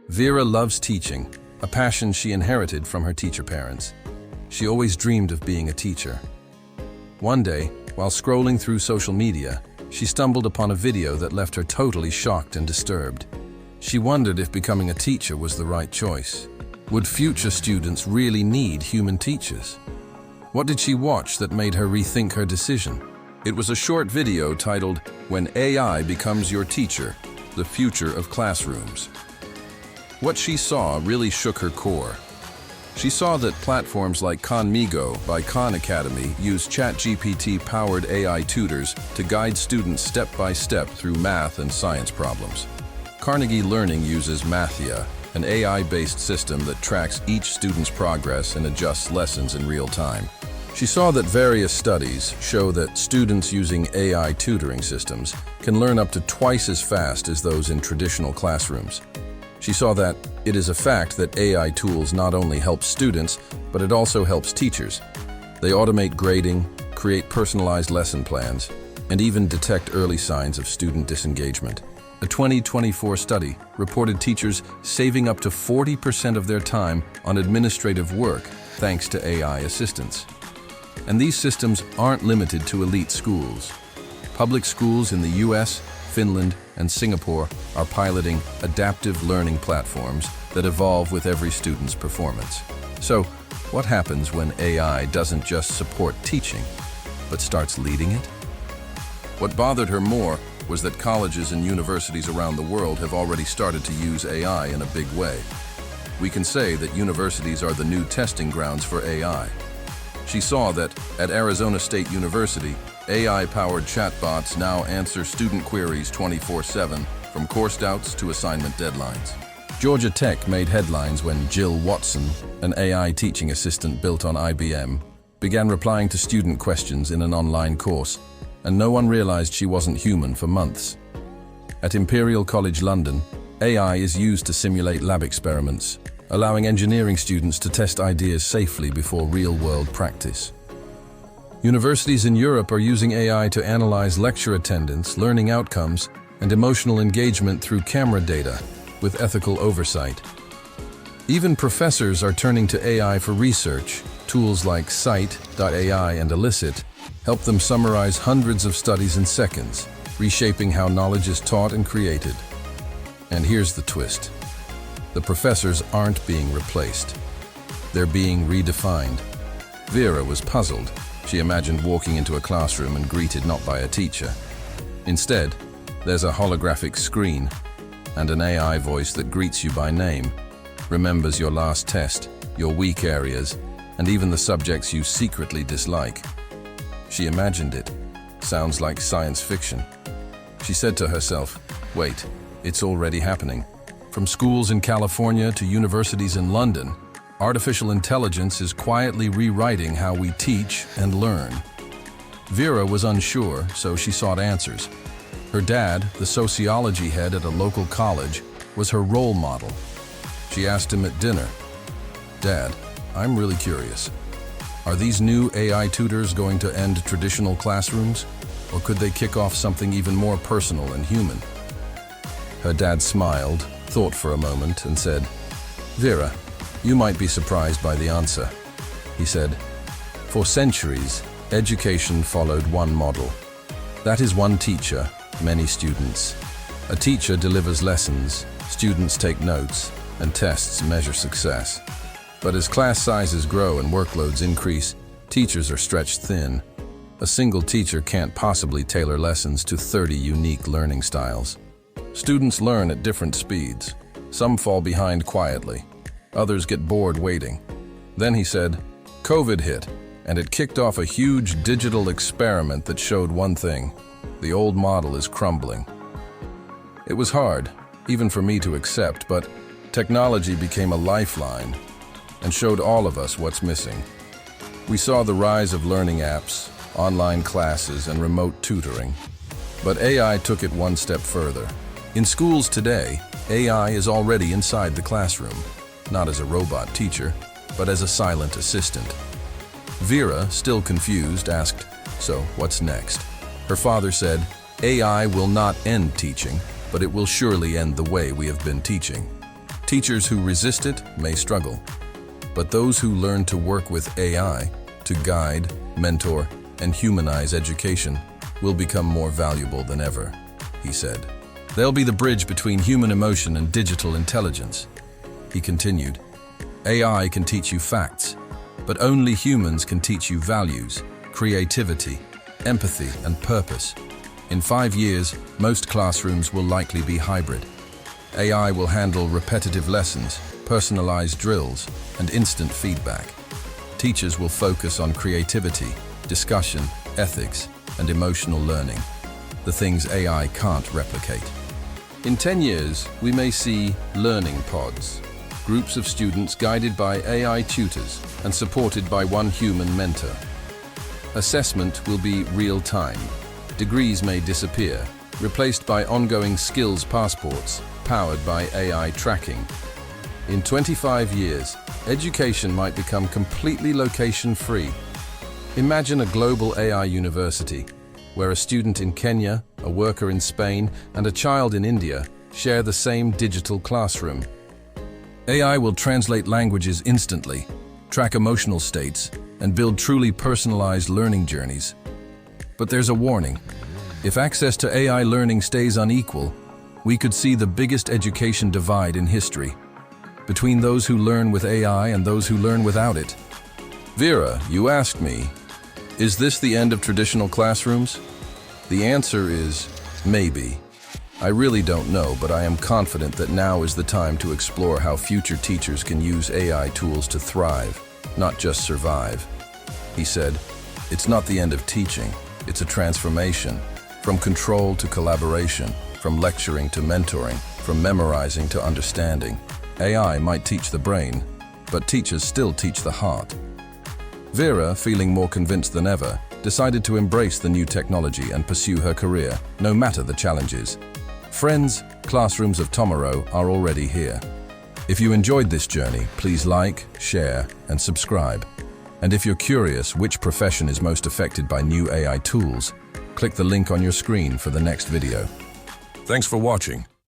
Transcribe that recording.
Vera loves teaching, a passion she inherited from her teacher parents. She always dreamed of being a teacher. One day, while scrolling through social media, she stumbled upon a video that left her totally shocked and disturbed. She wondered if becoming a teacher was the right choice. Would future students really need human teachers? What did she watch that made her rethink her decision? It was a short video titled, "When AI Becomes Your Teacher, the Future of Classrooms." What she saw really shook her core. She saw that platforms like Khanmigo by Khan Academy use ChatGPT-powered AI tutors to guide students step by step through math and science problems. Carnegie Learning uses Mathia, an AI-based system that tracks each student's progress and adjusts lessons in real time. She saw that various studies show that students using AI tutoring systems can learn up to twice as fast as those in traditional classrooms. She saw that it is a fact that AI tools not only help students, but it also helps teachers. They automate grading, create personalized lesson plans, and even detect early signs of student disengagement. A 2024 study reported teachers saving up to 40% of their time on administrative work thanks to AI assistance. And these systems aren't limited to elite schools. Public schools in the US, Finland, and Singapore are piloting adaptive learning platforms that evolve with every student's performance. So, what happens when AI doesn't just support teaching, but starts leading it? What bothered her more was that colleges and universities around the world have already started to use AI in a big way. We can say that universities are the new testing grounds for AI. She saw that at Arizona State University, AI-powered chatbots now answer student queries 24/7, from course doubts to assignment deadlines. Georgia Tech made headlines when Jill Watson, an AI teaching assistant built on IBM, began replying to student questions in an online course, and no one realized she wasn't human for months. At Imperial College London, AI is used to simulate lab experiments, allowing engineering students to test ideas safely before real-world practice. Universities in Europe are using AI to analyze lecture attendance, learning outcomes, and emotional engagement through camera data, with ethical oversight. Even professors are turning to AI for research. Tools like Cite.ai and Elicit help them summarize hundreds of studies in seconds, reshaping how knowledge is taught and created. And here's the twist. The professors aren't being replaced. They're being redefined. Vera was puzzled. She imagined walking into a classroom and greeted not by a teacher. Instead, there's a holographic screen and an AI voice that greets you by name, remembers your last test, your weak areas, and even the subjects you secretly dislike. She imagined it. Sounds like science fiction. She said to herself, wait, it's already happening. From schools in California to universities in London, artificial intelligence is quietly rewriting how we teach and learn. Vera was unsure, so she sought answers. Her dad, the sociology head at a local college, was her role model. She asked him at dinner, "Dad, I'm really curious. Are these new AI tutors going to end traditional classrooms, or could they kick off something even more personal and human?" Her dad smiled, thought for a moment, and said, "Vera, you might be surprised by the answer." He said, "For centuries, education followed one model. That is one teacher, many students. A teacher delivers lessons, students take notes, and tests measure success. But as class sizes grow and workloads increase, teachers are stretched thin. A single teacher can't possibly tailor lessons to 30 unique learning styles. Students learn at different speeds. Some fall behind quietly. Others get bored waiting." Then he said, "COVID hit, and it kicked off a huge digital experiment that showed one thing: the old model is crumbling." It was hard, even for me to accept, but technology became a lifeline and showed all of us what's missing. We saw the rise of learning apps, online classes, and remote tutoring. But AI took it one step further. In schools today, AI is already inside the classroom, not as a robot teacher, but as a silent assistant. Vera, still confused, asked, "So, what's next?" Her father said, "AI will not end teaching, but it will surely end the way we have been teaching. Teachers who resist it may struggle, but those who learn to work with AI to guide, mentor, and humanize education will become more valuable than ever, he said. They'll be the bridge between human emotion and digital intelligence. He continued, AI can teach you facts, but only humans can teach you values, creativity, empathy, and purpose. In 5 years, most classrooms will likely be hybrid. AI will handle repetitive lessons, personalized drills, and instant feedback. Teachers will focus on creativity, discussion, ethics, and emotional learning, the things AI can't replicate. In 10 years, we may see learning pods, groups of students guided by AI tutors and supported by one human mentor. Assessment will be real-time. Degrees may disappear, replaced by ongoing skills passports powered by AI tracking. In 25 years, education might become completely location-free. Imagine a global AI university, where a student in Kenya, a worker in Spain, and a child in India share the same digital classroom. AI will translate languages instantly, track emotional states, and build truly personalized learning journeys. But there's a warning. If access to AI learning stays unequal, we could see the biggest education divide in history, between those who learn with AI and those who learn without it. Vera, you asked me, is this the end of traditional classrooms? The answer is maybe. I really don't know, but I am confident that now is the time to explore how future teachers can use AI tools to thrive, not just survive. He said, it's not the end of teaching, it's a transformation. From control to collaboration, from lecturing to mentoring, from memorizing to understanding. AI might teach the brain, but teachers still teach the heart. Vera, feeling more convinced than ever, decided to embrace the new technology and pursue her career, no matter the challenges. Friends, classrooms of tomorrow are already here. If you enjoyed this journey, please like, share, and subscribe. And if you're curious which profession is most affected by new AI tools, click the link on your screen for the next video. Thanks for watching.